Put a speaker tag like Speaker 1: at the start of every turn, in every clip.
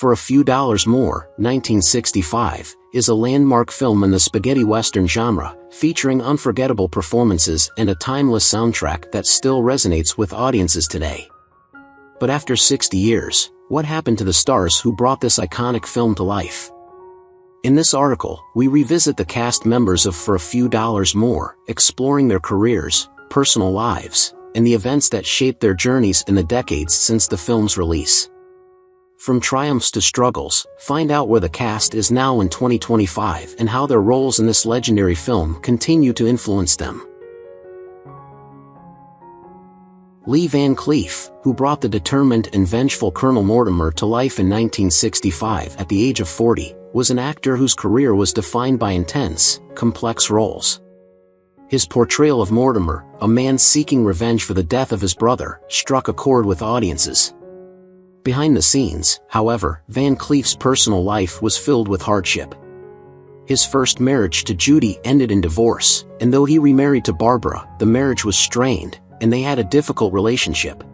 Speaker 1: For a Few Dollars More, 1965, is a landmark film in the spaghetti western genre, featuring unforgettable performances and a timeless soundtrack that still resonates with audiences today. But after 60 years, what happened to the stars who brought this iconic film to life? In this article, we revisit the cast members of For a Few Dollars More, exploring their careers, personal lives, and the events that shaped their journeys in the decades since the film's release. From triumphs to struggles, find out where the cast is now in 2025 and how their roles in this legendary film continue to influence them. Lee Van Cleef, who brought the determined and vengeful Colonel Mortimer to life in 1965 at the age of 40, was an actor whose career was defined by intense, complex roles. His portrayal of Mortimer, a man seeking revenge for the death of his brother, struck a chord with audiences. Behind the scenes, however, Van Cleef's personal life was filled with hardship. His first marriage to Judy ended in divorce, and though he remarried to Barbara, the marriage was strained, and they had a difficult relationship.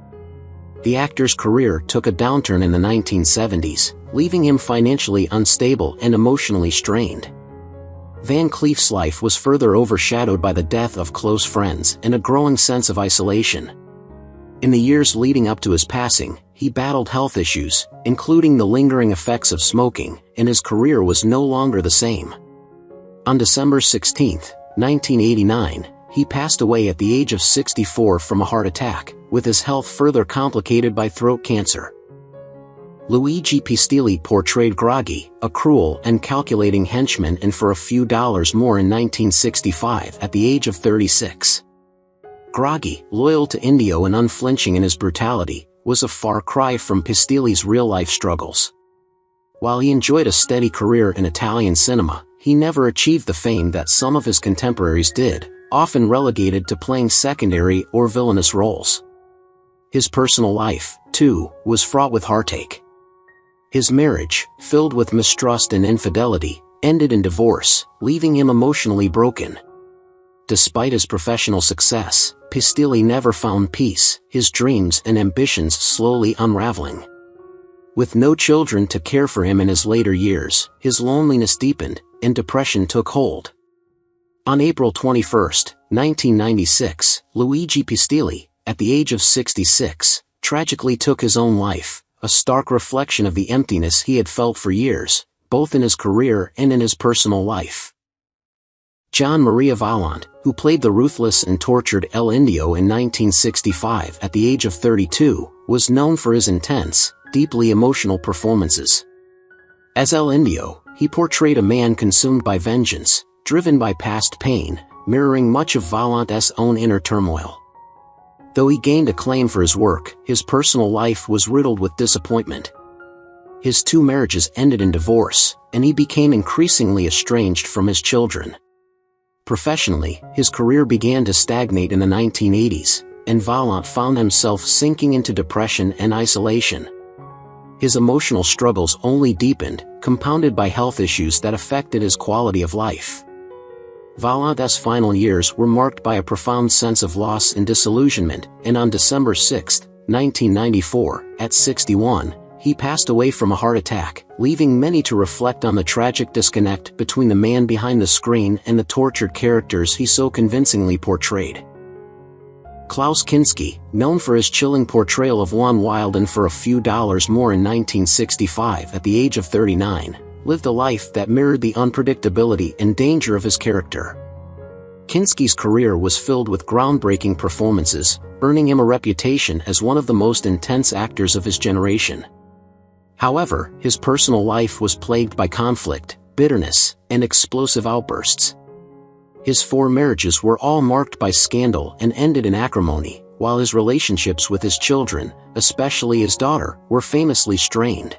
Speaker 1: The actor's career took a downturn in the 1970s, leaving him financially unstable and emotionally strained. Van Cleef's life was further overshadowed by the death of close friends and a growing sense of isolation. In the years leading up to his passing, he battled health issues, including the lingering effects of smoking, and his career was no longer the same. On December 16, 1989, he passed away at the age of 64 from a heart attack, with his health further complicated by throat cancer. Luigi Pistilli portrayed Groggy, a cruel and calculating henchman in For a Few Dollars More in 1965 at the age of 36. Groggy, loyal to Indio and unflinching in his brutality, was a far cry from Pistilli's real-life struggles. While he enjoyed a steady career in Italian cinema, he never achieved the fame that some of his contemporaries did, often relegated to playing secondary or villainous roles. His personal life, too, was fraught with heartache. His marriage, filled with mistrust and infidelity, ended in divorce, leaving him emotionally broken. Despite his professional success, Pistilli never found peace, his dreams and ambitions slowly unraveling. With no children to care for him in his later years, his loneliness deepened, and depression took hold. On April 21, 1996, Luigi Pistilli, at the age of 66, tragically took his own life, a stark reflection of the emptiness he had felt for years, both in his career and in his personal life. Gian Maria Vallant, who played the ruthless and tortured El Indio in 1965 at the age of 32, was known for his intense, deeply emotional performances. As El Indio, he portrayed a man consumed by vengeance, driven by past pain, mirroring much of Vallant's own inner turmoil. Though he gained acclaim for his work, his personal life was riddled with disappointment. His 2 marriages ended in divorce, and he became increasingly estranged from his children. Professionally, his career began to stagnate in the 1980s, and Vallant found himself sinking into depression and isolation. His emotional struggles only deepened, compounded by health issues that affected his quality of life. Vallant's final years were marked by a profound sense of loss and disillusionment, and on December 6, 1994, at 61, he passed away from a heart attack, leaving many to reflect on the tragic disconnect between the man behind the screen and the tortured characters he so convincingly portrayed. Klaus Kinski, known for his chilling portrayal of Juan Wilde in For a Few Dollars More in 1965 at the age of 39, lived a life that mirrored the unpredictability and danger of his character. Kinski's career was filled with groundbreaking performances, earning him a reputation as one of the most intense actors of his generation. However, his personal life was plagued by conflict, bitterness, and explosive outbursts. His 4 marriages were all marked by scandal and ended in acrimony, while his relationships with his children, especially his daughter, were famously strained.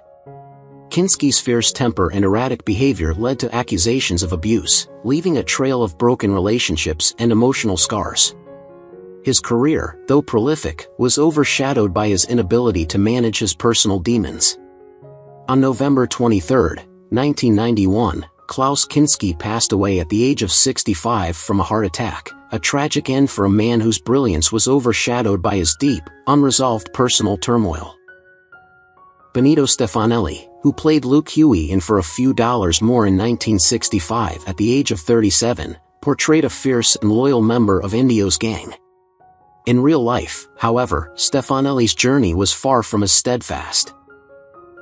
Speaker 1: Kinski's fierce temper and erratic behavior led to accusations of abuse, leaving a trail of broken relationships and emotional scars. His career, though prolific, was overshadowed by his inability to manage his personal demons. On November 23, 1991, Klaus Kinski passed away at the age of 65 from a heart attack, a tragic end for a man whose brilliance was overshadowed by his deep, unresolved personal turmoil. Benito Stefanelli, who played Luke Huey in For a Few Dollars More in 1965 at the age of 37, portrayed a fierce and loyal member of Indio's gang. In real life, however, Stefanelli's journey was far from as steadfast.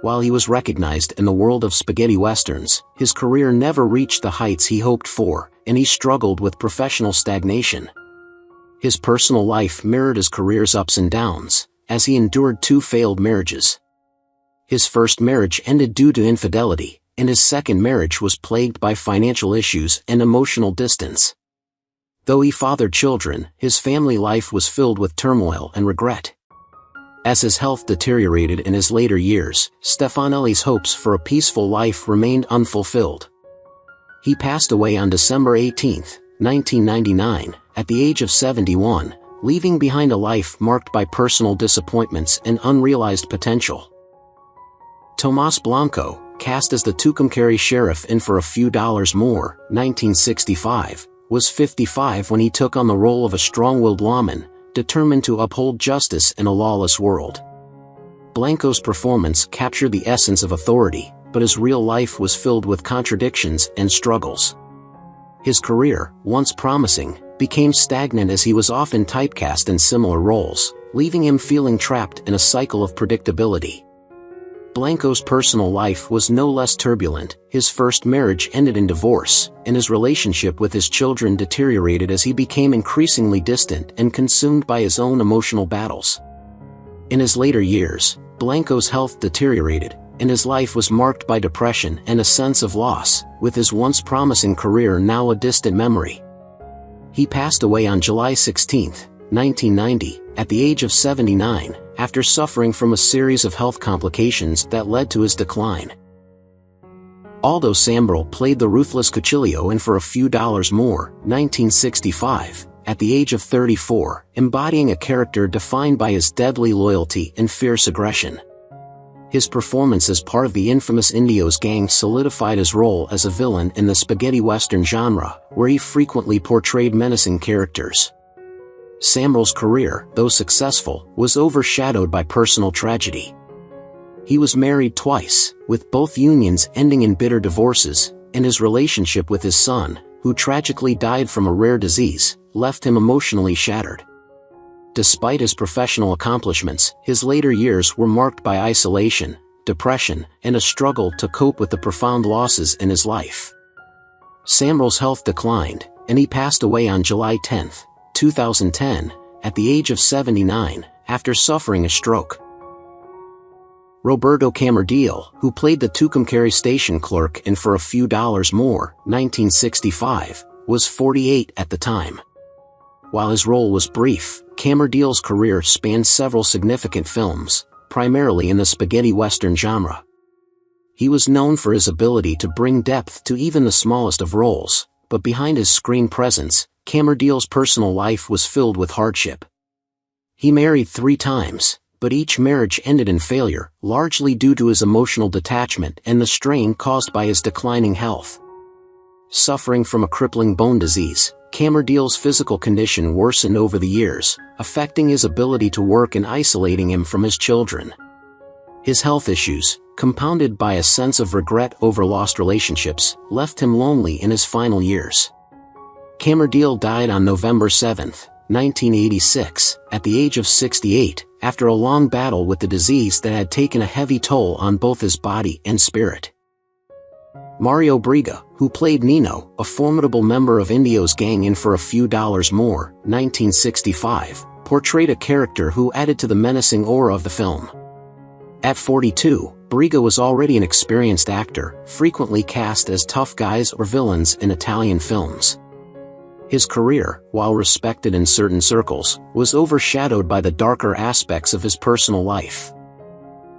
Speaker 1: While he was recognized in the world of spaghetti westerns, his career never reached the heights he hoped for, and he struggled with professional stagnation. His personal life mirrored his career's ups and downs, as he endured 2 failed marriages. His first marriage ended due to infidelity, and his second marriage was plagued by financial issues and emotional distance. Though he fathered children, his family life was filled with turmoil and regret. As his health deteriorated in his later years, Stefanelli's hopes for a peaceful life remained unfulfilled. He passed away on December 18, 1999, at the age of 71, leaving behind a life marked by personal disappointments and unrealized potential. Tomás Blanco, cast as the Tucumcari sheriff in For a Few Dollars More, 1965, was 55 when he took on the role of a strong-willed lawman, determined to uphold justice in a lawless world. Blanco's performance captured the essence of authority, but his real life was filled with contradictions and struggles. His career, once promising, became stagnant as he was often typecast in similar roles, leaving him feeling trapped in a cycle of predictability. Blanco's personal life was no less turbulent. His first marriage ended in divorce, and his relationship with his children deteriorated as he became increasingly distant and consumed by his own emotional battles. In his later years, Blanco's health deteriorated, and his life was marked by depression and a sense of loss, with his once promising career now a distant memory. He passed away on July 16, 1990, at the age of 79, after suffering from a series of health complications that led to his decline. Aldo Sambrell played the ruthless Cuchillo in For a Few Dollars More, 1965, at the age of 34, embodying a character defined by his deadly loyalty and fierce aggression. His performance as part of the infamous Indio's gang solidified his role as a villain in the spaghetti western genre, where he frequently portrayed menacing characters. Sambrell's career, though successful, was overshadowed by personal tragedy. He was married twice, with both unions ending in bitter divorces, and his relationship with his son, who tragically died from a rare disease, left him emotionally shattered. Despite his professional accomplishments, his later years were marked by isolation, depression, and a struggle to cope with the profound losses in his life. Sambrell's health declined, and he passed away on July 10, 2010, at the age of 79, after suffering a stroke. Roberto Camardiel, who played the Tucumcari station clerk in For a Few Dollars More, 1965, was 48 at the time. While his role was brief, Camardiel's career spanned several significant films, primarily in the spaghetti western genre. He was known for his ability to bring depth to even the smallest of roles, but behind his screen presence, Camardiel's personal life was filled with hardship. He married 3 times, but each marriage ended in failure, largely due to his emotional detachment and the strain caused by his declining health. Suffering from a crippling bone disease, Camardiel's physical condition worsened over the years, affecting his ability to work and isolating him from his children. His health issues, compounded by a sense of regret over lost relationships, left him lonely in his final years. Camardiel died on November 7, 1986, at the age of 68, after a long battle with the disease that had taken a heavy toll on both his body and spirit. Mario Brega, who played Nino, a formidable member of Indio's gang in For a Few Dollars More, 1965, portrayed a character who added to the menacing aura of the film. At 42, Brega was already an experienced actor, frequently cast as tough guys or villains in Italian films. His career, while respected in certain circles, was overshadowed by the darker aspects of his personal life.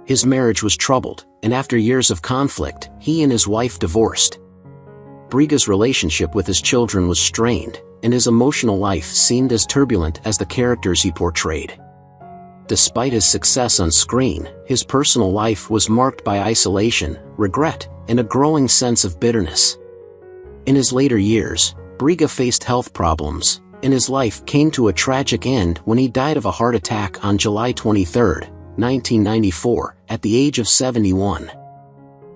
Speaker 1: His marriage was troubled, and after years of conflict, he and his wife divorced. Brega's relationship with his children was strained, and his emotional life seemed as turbulent as the characters he portrayed. Despite his success on screen, his personal life was marked by isolation, regret, and a growing sense of bitterness. In his later years, Brega faced health problems, and his life came to a tragic end when he died of a heart attack on July 23, 1994, at the age of 71.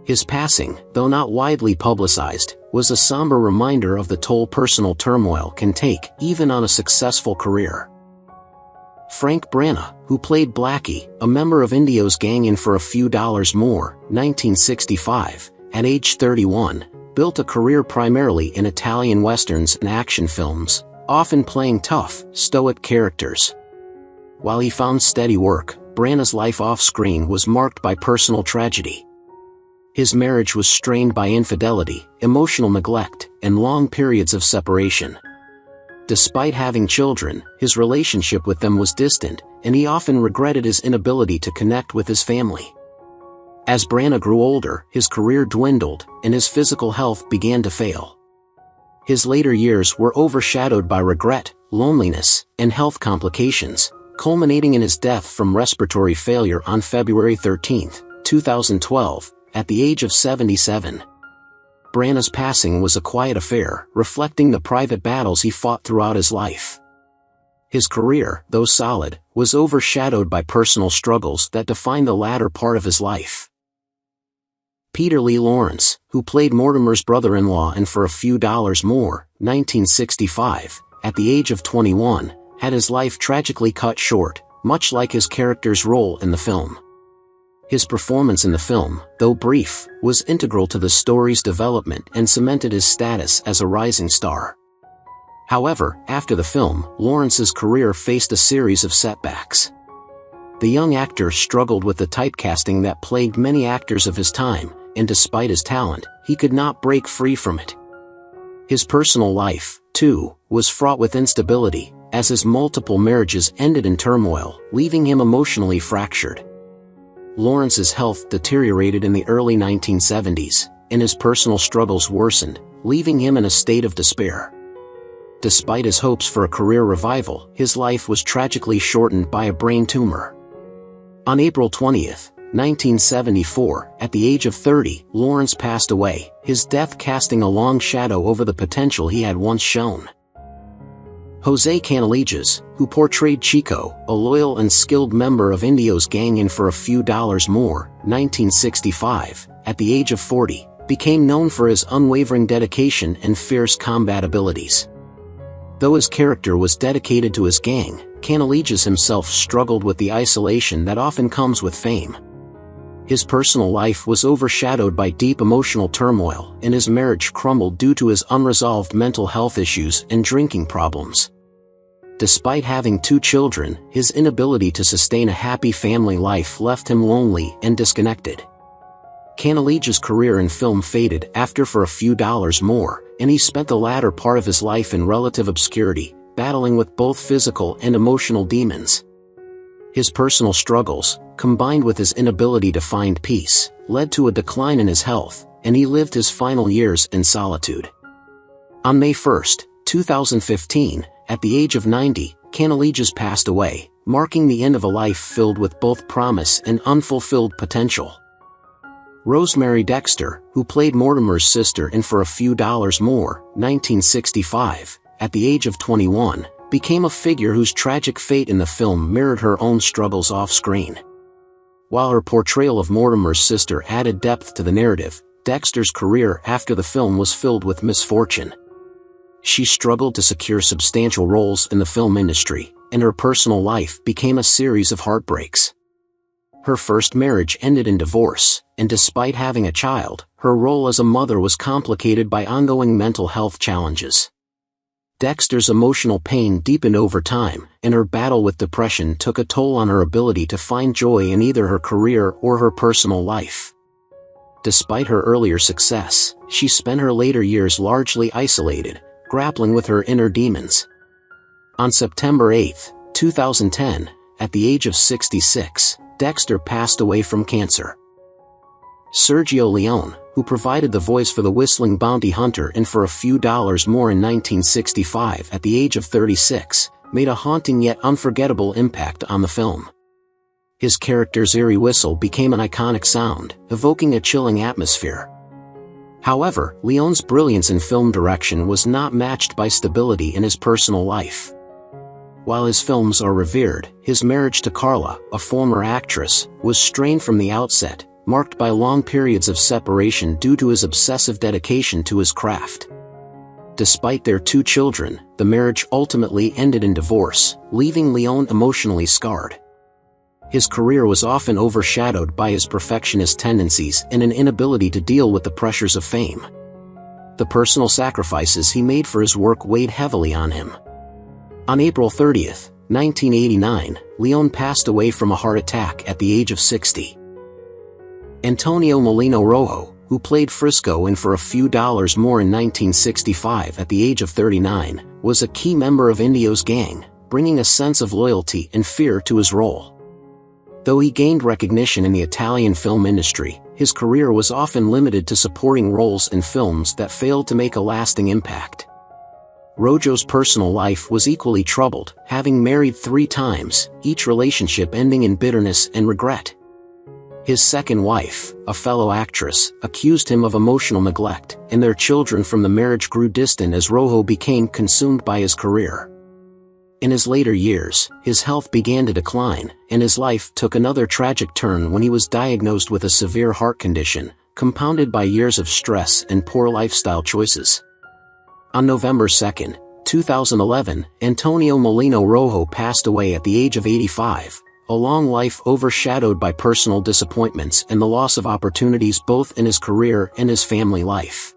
Speaker 1: His passing, though not widely publicized, was a somber reminder of the toll personal turmoil can take, even on a successful career. Frank Braña, who played Blackie, a member of Indio's gang in For a Few Dollars More, 1965, at age 31, built a career primarily in Italian westerns and action films, often playing tough, stoic characters. While he found steady work, Braña's life off-screen was marked by personal tragedy. His marriage was strained by infidelity, emotional neglect, and long periods of separation. Despite having children, his relationship with them was distant, and he often regretted his inability to connect with his family. As Braña grew older, his career dwindled, and his physical health began to fail. His later years were overshadowed by regret, loneliness, and health complications, culminating in his death from respiratory failure on February 13, 2012, at the age of 77. Braña's passing was a quiet affair, reflecting the private battles he fought throughout his life. His career, though solid, was overshadowed by personal struggles that defined the latter part of his life. Peter Lee Lawrence, who played Mortimer's brother-in-law in For a Few Dollars More, 1965, at the age of 21, had his life tragically cut short, much like his character's role in the film. His performance in the film, though brief, was integral to the story's development and cemented his status as a rising star. However, after the film, Lawrence's career faced a series of setbacks. The young actor struggled with the typecasting that plagued many actors of his time, and despite his talent, he could not break free from it. His personal life, too, was fraught with instability, as his multiple marriages ended in turmoil, leaving him emotionally fractured. Lawrence's health deteriorated in the early 1970s, and his personal struggles worsened, leaving him in a state of despair. Despite his hopes for a career revival, his life was tragically shortened by a brain tumor. On April 20, 1974, at the age of 30, Lawrence passed away, his death casting a long shadow over the potential he had once shown. José Canalejas, who portrayed Chico, a loyal and skilled member of Indio's gang in For a Few Dollars More, 1965, at the age of 40, became known for his unwavering dedication and fierce combat abilities. Though his character was dedicated to his gang, Canalejas himself struggled with the isolation that often comes with fame. His personal life was overshadowed by deep emotional turmoil, and his marriage crumbled due to his unresolved mental health issues and drinking problems. Despite having 2 children, his inability to sustain a happy family life left him lonely and disconnected. Canalejas' career in film faded after For a Few Dollars More, and he spent the latter part of his life in relative obscurity, battling with both physical and emotional demons. His personal struggles, combined with his inability to find peace, led to a decline in his health, and he lived his final years in solitude. On May 1, 2015, at the age of 90, Canalejas passed away, marking the end of a life filled with both promise and unfulfilled potential. Rosemary Dexter, who played Mortimer's sister in For a Few Dollars More, 1965, at the age of 21, became a figure whose tragic fate in the film mirrored her own struggles off-screen. While her portrayal of Mortimer's sister added depth to the narrative, Dexter's career after the film was filled with misfortune. She struggled to secure substantial roles in the film industry, and her personal life became a series of heartbreaks. Her first marriage ended in divorce, and despite having a child, her role as a mother was complicated by ongoing mental health challenges. Dexter's emotional pain deepened over time, and her battle with depression took a toll on her ability to find joy in either her career or her personal life. Despite her earlier success, she spent her later years largely isolated, grappling with her inner demons. On September 8, 2010, at the age of 66, Dexter passed away from cancer. Sergio Leone, who provided the voice for the whistling bounty hunter in For a Few Dollars More in 1965 at the age of 36, made a haunting yet unforgettable impact on the film. His character's eerie whistle became an iconic sound, evoking a chilling atmosphere. However, Leone's brilliance in film direction was not matched by stability in his personal life. While his films are revered, his marriage to Carla, a former actress, was strained from the outset, marked by long periods of separation due to his obsessive dedication to his craft. Despite their 2 children, the marriage ultimately ended in divorce, leaving Leone emotionally scarred. His career was often overshadowed by his perfectionist tendencies and an inability to deal with the pressures of fame. The personal sacrifices he made for his work weighed heavily on him. On April 30, 1989, Leone passed away from a heart attack at the age of 60. Antonio Molino Rojo, who played Frisco in For a Few Dollars More in 1965 at the age of 39, was a key member of Indio's gang, bringing a sense of loyalty and fear to his role. Though he gained recognition in the Italian film industry, his career was often limited to supporting roles in films that failed to make a lasting impact. Rojo's personal life was equally troubled, having married 3 times, each relationship ending in bitterness and regret. His second wife, a fellow actress, accused him of emotional neglect, and their children from the marriage grew distant as Rojo became consumed by his career. In his later years, his health began to decline, and his life took another tragic turn when he was diagnosed with a severe heart condition, compounded by years of stress and poor lifestyle choices. On November 2, 2011, Antonio Molino Rojo passed away at the age of 85, a long life overshadowed by personal disappointments and the loss of opportunities both in his career and his family life.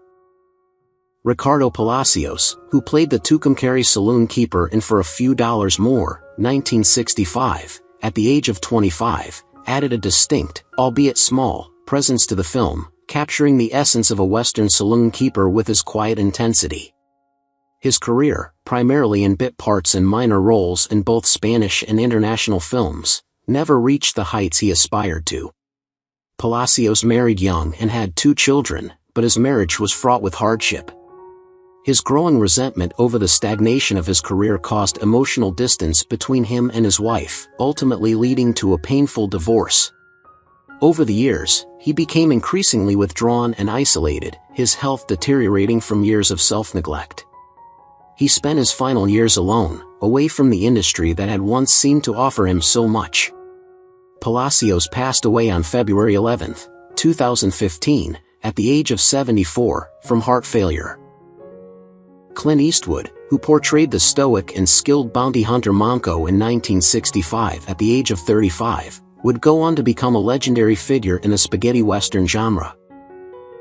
Speaker 1: Ricardo Palacios, who played the Tucumcari saloon keeper in For a Few Dollars More, 1965, at the age of 25, added a distinct, albeit small, presence to the film, capturing the essence of a Western saloon keeper with his quiet intensity. His career, primarily in bit parts and minor roles in both Spanish and international films, never reached the heights he aspired to. Palacios married young and had 2 children, but his marriage was fraught with hardship. His growing resentment over the stagnation of his career caused emotional distance between him and his wife, ultimately leading to a painful divorce. Over the years, he became increasingly withdrawn and isolated, his health deteriorating from years of self-neglect. He spent his final years alone, away from the industry that had once seemed to offer him so much. Palacios passed away on February 11, 2015, at the age of 74, from heart failure. Clint Eastwood, who portrayed the stoic and skilled bounty hunter Manco in 1965 at the age of 35, would go on to become a legendary figure in the spaghetti western genre.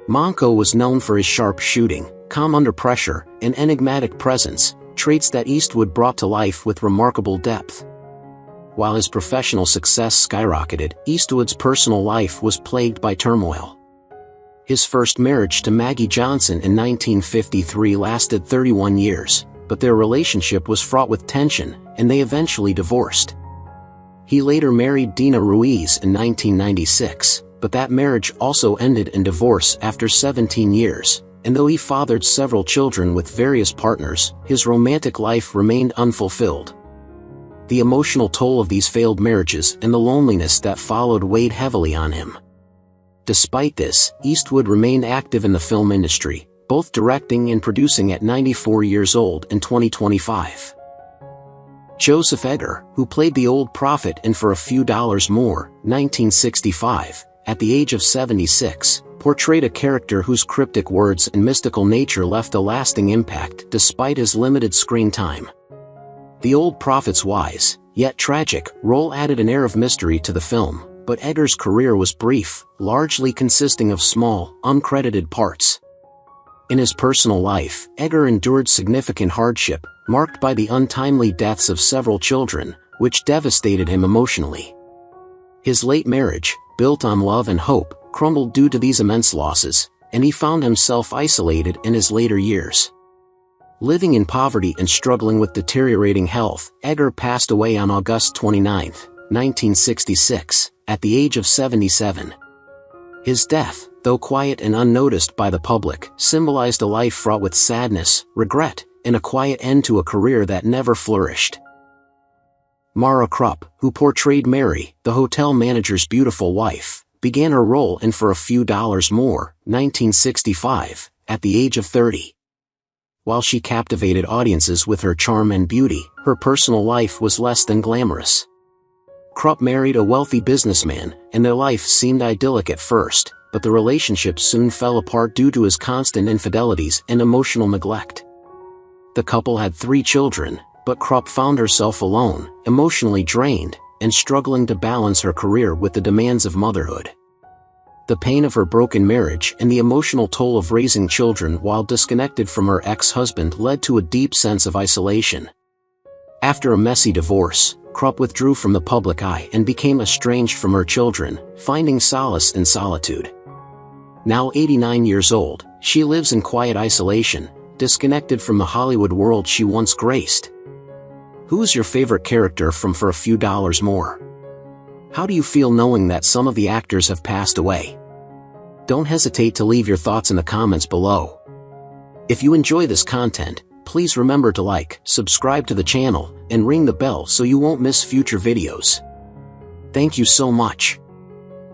Speaker 1: Manco was known for his sharp shooting, calm under pressure, and enigmatic presence, traits that Eastwood brought to life with remarkable depth. While his professional success skyrocketed, Eastwood's personal life was plagued by turmoil. His first marriage to Maggie Johnson in 1953 lasted 31 years, but their relationship was fraught with tension, and they eventually divorced. He later married Dina Ruiz in 1996, but that marriage also ended in divorce after 17 years, and though he fathered several children with various partners, his romantic life remained unfulfilled. The emotional toll of these failed marriages and the loneliness that followed weighed heavily on him. Despite this, Eastwood remained active in the film industry, both directing and producing at 94 years old in 2025. Joseph Edgar, who played the Old Prophet in For a Few Dollars More, 1965, at the age of 76, portrayed a character whose cryptic words and mystical nature left a lasting impact despite his limited screen time. The Old Prophet's wise, yet tragic, role added an air of mystery to the film, but Edgar's career was brief, largely consisting of small, uncredited parts. In his personal life, Edgar endured significant hardship, marked by the untimely deaths of several children, which devastated him emotionally. His late marriage, built on love and hope, crumbled due to these immense losses, and he found himself isolated in his later years. Living in poverty and struggling with deteriorating health, Edgar passed away on August 29, 1966, at the age of 77. His death, though quiet and unnoticed by the public, symbolized a life fraught with sadness, regret, and a quiet end to a career that never flourished. Mara Krupp, who portrayed Mary, the hotel manager's beautiful wife, began her role in For a Few Dollars More, 1965, at the age of 30. While she captivated audiences with her charm and beauty, her personal life was less than glamorous. Krupp married a wealthy businessman, and their life seemed idyllic at first, but the relationship soon fell apart due to his constant infidelities and emotional neglect. The couple had 3 children, but Krupp found herself alone, emotionally drained, and struggling to balance her career with the demands of motherhood. The pain of her broken marriage and the emotional toll of raising children while disconnected from her ex-husband led to a deep sense of isolation. After a messy divorce, Krupp withdrew from the public eye and became estranged from her children, finding solace in solitude. Now 89 years old, she lives in quiet isolation, disconnected from the Hollywood world she once graced. Who's your favorite character from For a Few Dollars More? How do you feel knowing that some of the actors have passed away? Don't hesitate to leave your thoughts in the comments below. If you enjoy this content, please remember to like, subscribe to the channel, and ring the bell so you won't miss future videos. Thank you so much.